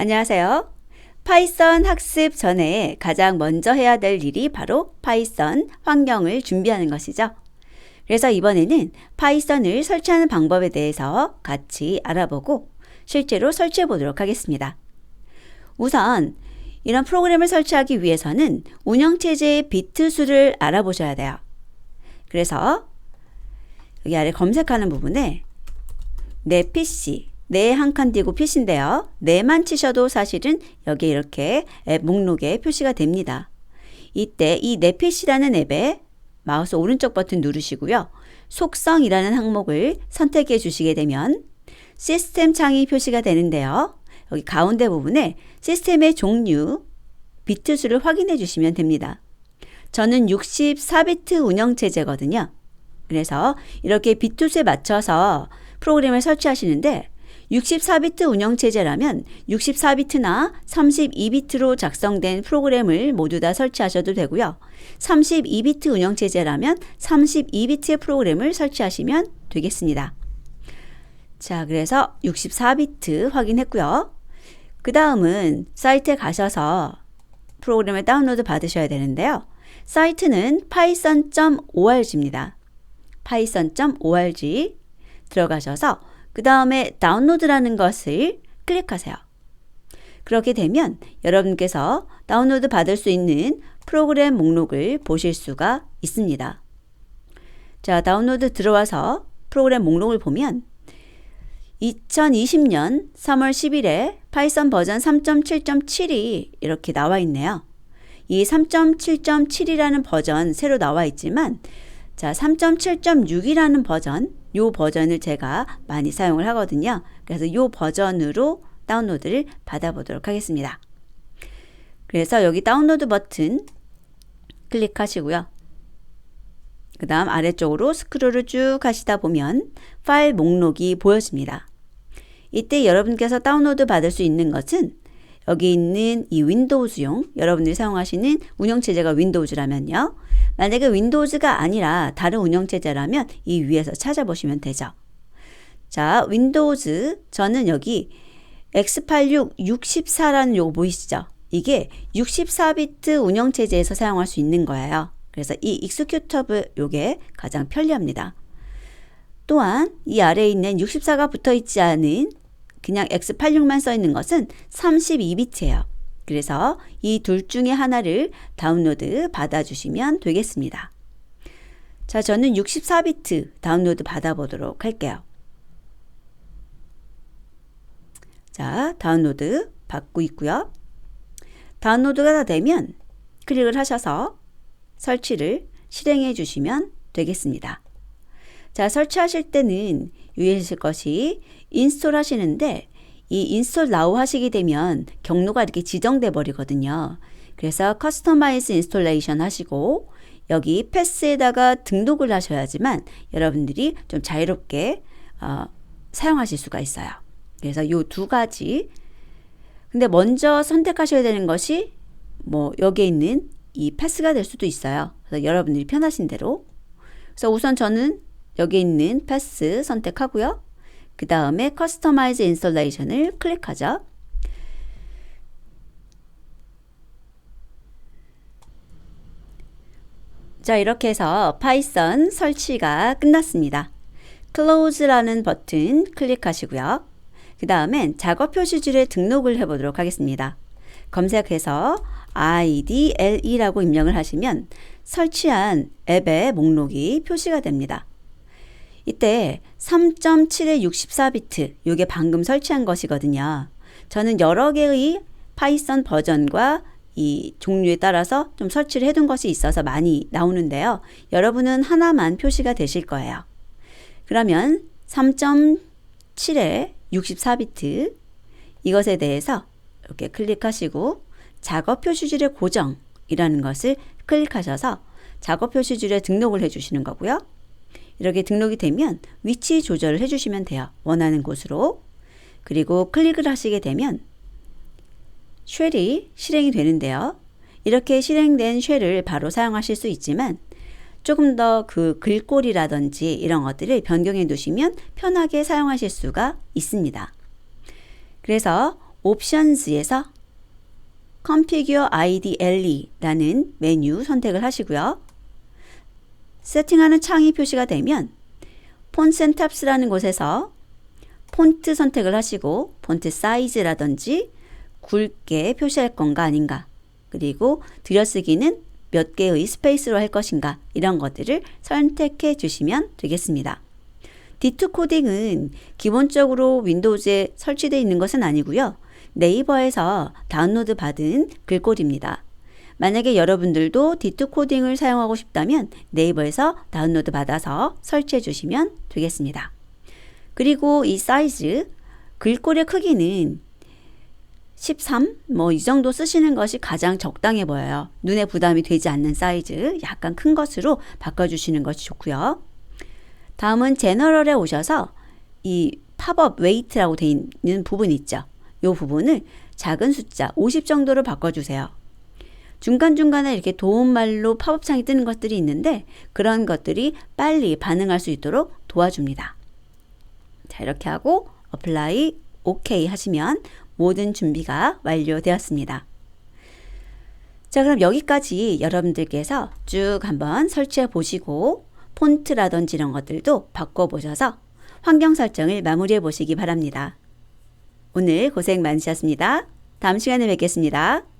안녕하세요. 파이썬 학습 전에 가장 먼저 해야 될 일이 바로 파이썬 환경을 준비하는 것이죠. 그래서 이번에는 파이썬을 설치하는 방법에 대해서 같이 알아보고 실제로 설치해 보도록 하겠습니다. 우선 이런 프로그램을 설치하기 위해서는 운영체제의 비트 수를 알아보셔야 돼요. 그래서 여기 아래 검색하는 부분에 내 PC, 내 한 칸 띄고 PC인데요. 내만 치셔도 사실은 여기 이렇게 앱 목록에 표시가 됩니다. 이때 이 내 PC라는 앱에 마우스 오른쪽 버튼 누르시고요. 속성이라는 항목을 선택해 주시게 되면 시스템 창이 표시가 되는데요. 여기 가운데 부분에 시스템의 종류, 비트 수를 확인해 주시면 됩니다. 저는 64비트 운영체제거든요. 그래서 이렇게 비트 수에 맞춰서 프로그램을 설치하시는데 64비트 운영체제라면 64비트나 32비트로 작성된 프로그램을 모두 다 설치하셔도 되고요. 32비트 운영체제라면 32비트의 프로그램을 설치하시면 되겠습니다. 자, 그래서 64비트 확인했고요. 그 다음은 사이트에 가셔서 프로그램을 다운로드 받으셔야 되는데요. 사이트는 python.org입니다. python.org 들어가셔서 그 다음에 다운로드라는 것을 클릭하세요. 그렇게 되면 여러분께서 다운로드 받을 수 있는 프로그램 목록을 보실 수가 있습니다. 자, 다운로드 들어와서 프로그램 목록을 보면 2020년 3월 10일에 파이썬 버전 3.7.7이 이렇게 나와 있네요. 이 3.7.7이라는 버전 새로 나와 있지만 자, 3.7.6이라는 버전, 요 버전을 제가 많이 사용을 하거든요. 그래서 요 버전으로 다운로드를 받아보도록 하겠습니다. 그래서 여기 다운로드 버튼 클릭하시고요. 그 다음 아래쪽으로 스크롤을 쭉 하시다 보면 파일 목록이 보여집니다. 이때 여러분께서 다운로드 받을 수 있는 것은 여기 있는 이 윈도우즈용, 여러분들이 사용하시는 운영체제가 윈도우즈라면요. 만약에 윈도우즈가 아니라 다른 운영체제라면 이 위에서 찾아보시면 되죠. 자, 윈도우즈, 저는 여기 x86 64라는 요거 보이시죠? 이게 64비트 운영체제에서 사용할 수 있는 거예요. 그래서 이 익스큐터블 요게 가장 편리합니다. 또한 이 아래에 있는 64가 붙어 있지 않은 그냥 x86만 써 있는 것은 32비트예요. 그래서 이 둘 중에 하나를 다운로드 받아주시면 되겠습니다. 자, 저는 64비트 다운로드 받아보도록 할게요. 자, 다운로드 받고 있고요. 다운로드가 다 되면 클릭을 하셔서 설치를 실행해 주시면 되겠습니다. 자, 설치하실 때는 유의하실 것이 인스톨 하시는데 이 인스톨 나우 하시게 되면 경로가 이렇게 지정돼 버리거든요. 그래서 커스터마이즈 인스톨레이션 하시고 여기 패스에다가 등록을 하셔야지만 여러분들이 좀 자유롭게 사용하실 수가 있어요. 그래서 요 두 가지. 근데 먼저 선택하셔야 되는 것이 뭐 여기에 있는 이 패스가 될 수도 있어요. 그래서 여러분들이 편하신 대로. 그래서 우선 저는 여기 있는 패스 선택하고요. 그 다음에 커스터마이즈 인스톨레이션을 클릭하죠. 자, 이렇게 해서 파이썬 설치가 끝났습니다. Close라는 버튼 클릭하시고요. 그 다음엔 작업 표시줄에 등록을 해보도록 하겠습니다. 검색해서 IDLE라고 입력을 하시면 설치한 앱의 목록이 표시가 됩니다. 이때 3.7의 64비트, 이게 방금 설치한 것이거든요. 저는 여러 개의 파이썬 버전과 이 종류에 따라서 좀 설치를 해둔 것이 있어서 많이 나오는데요. 여러분은 하나만 표시가 되실 거예요. 그러면 3.7의 64비트 이것에 대해서 이렇게 클릭하시고 작업 표시줄의 고정이라는 것을 클릭하셔서 작업 표시줄에 등록을 해주시는 거고요. 이렇게 등록이 되면 위치 조절을 해주시면 돼요. 원하는 곳으로. 그리고 클릭을 하시게 되면 쉘이 실행이 되는데요. 이렇게 실행된 쉘을 바로 사용하실 수 있지만 조금 더 그 글꼴이라든지 이런 것들을 변경해 두시면 편하게 사용하실 수가 있습니다. 그래서 옵션즈에서 Configure IDLE라는 메뉴 선택을 하시고요. 세팅하는 창이 표시가 되면 Fonts and Tops라는 곳에서 폰트 선택을 하시고 폰트 사이즈라든지 굵게 표시할 건가 아닌가, 그리고 들여쓰기는 몇 개의 스페이스로 할 것인가, 이런 것들을 선택해 주시면 되겠습니다. D2 코딩은 기본적으로 윈도우즈에 설치되어 있는 것은 아니고요. 네이버에서 다운로드 받은 글꼴입니다. 만약에 여러분들도 D2 코딩을 사용하고 싶다면 네이버에서 다운로드 받아서 설치해 주시면 되겠습니다. 그리고 이 사이즈, 글꼴의 크기는 13? 이 정도 쓰시는 것이 가장 적당해 보여요. 눈에 부담이 되지 않는 사이즈, 약간 큰 것으로 바꿔주시는 것이 좋고요. 다음은 제너럴에 오셔서 이 팝업 웨이트라고 되어 있는 부분 있죠. 이 부분을 작은 숫자 50 정도로 바꿔주세요. 중간중간에 이렇게 도움말로 팝업 창이 뜨는 것들이 있는데 그런 것들이 빨리 반응할 수 있도록 도와줍니다. 자, 이렇게 하고 어플라이 OK 하시면 모든 준비가 완료되었습니다. 자, 그럼 여기까지 여러분들께서 쭉 한번 설치해 보시고 폰트라든지 이런 것들도 바꿔보셔서 환경 설정을 마무리해 보시기 바랍니다. 오늘 고생 많으셨습니다. 다음 시간에 뵙겠습니다.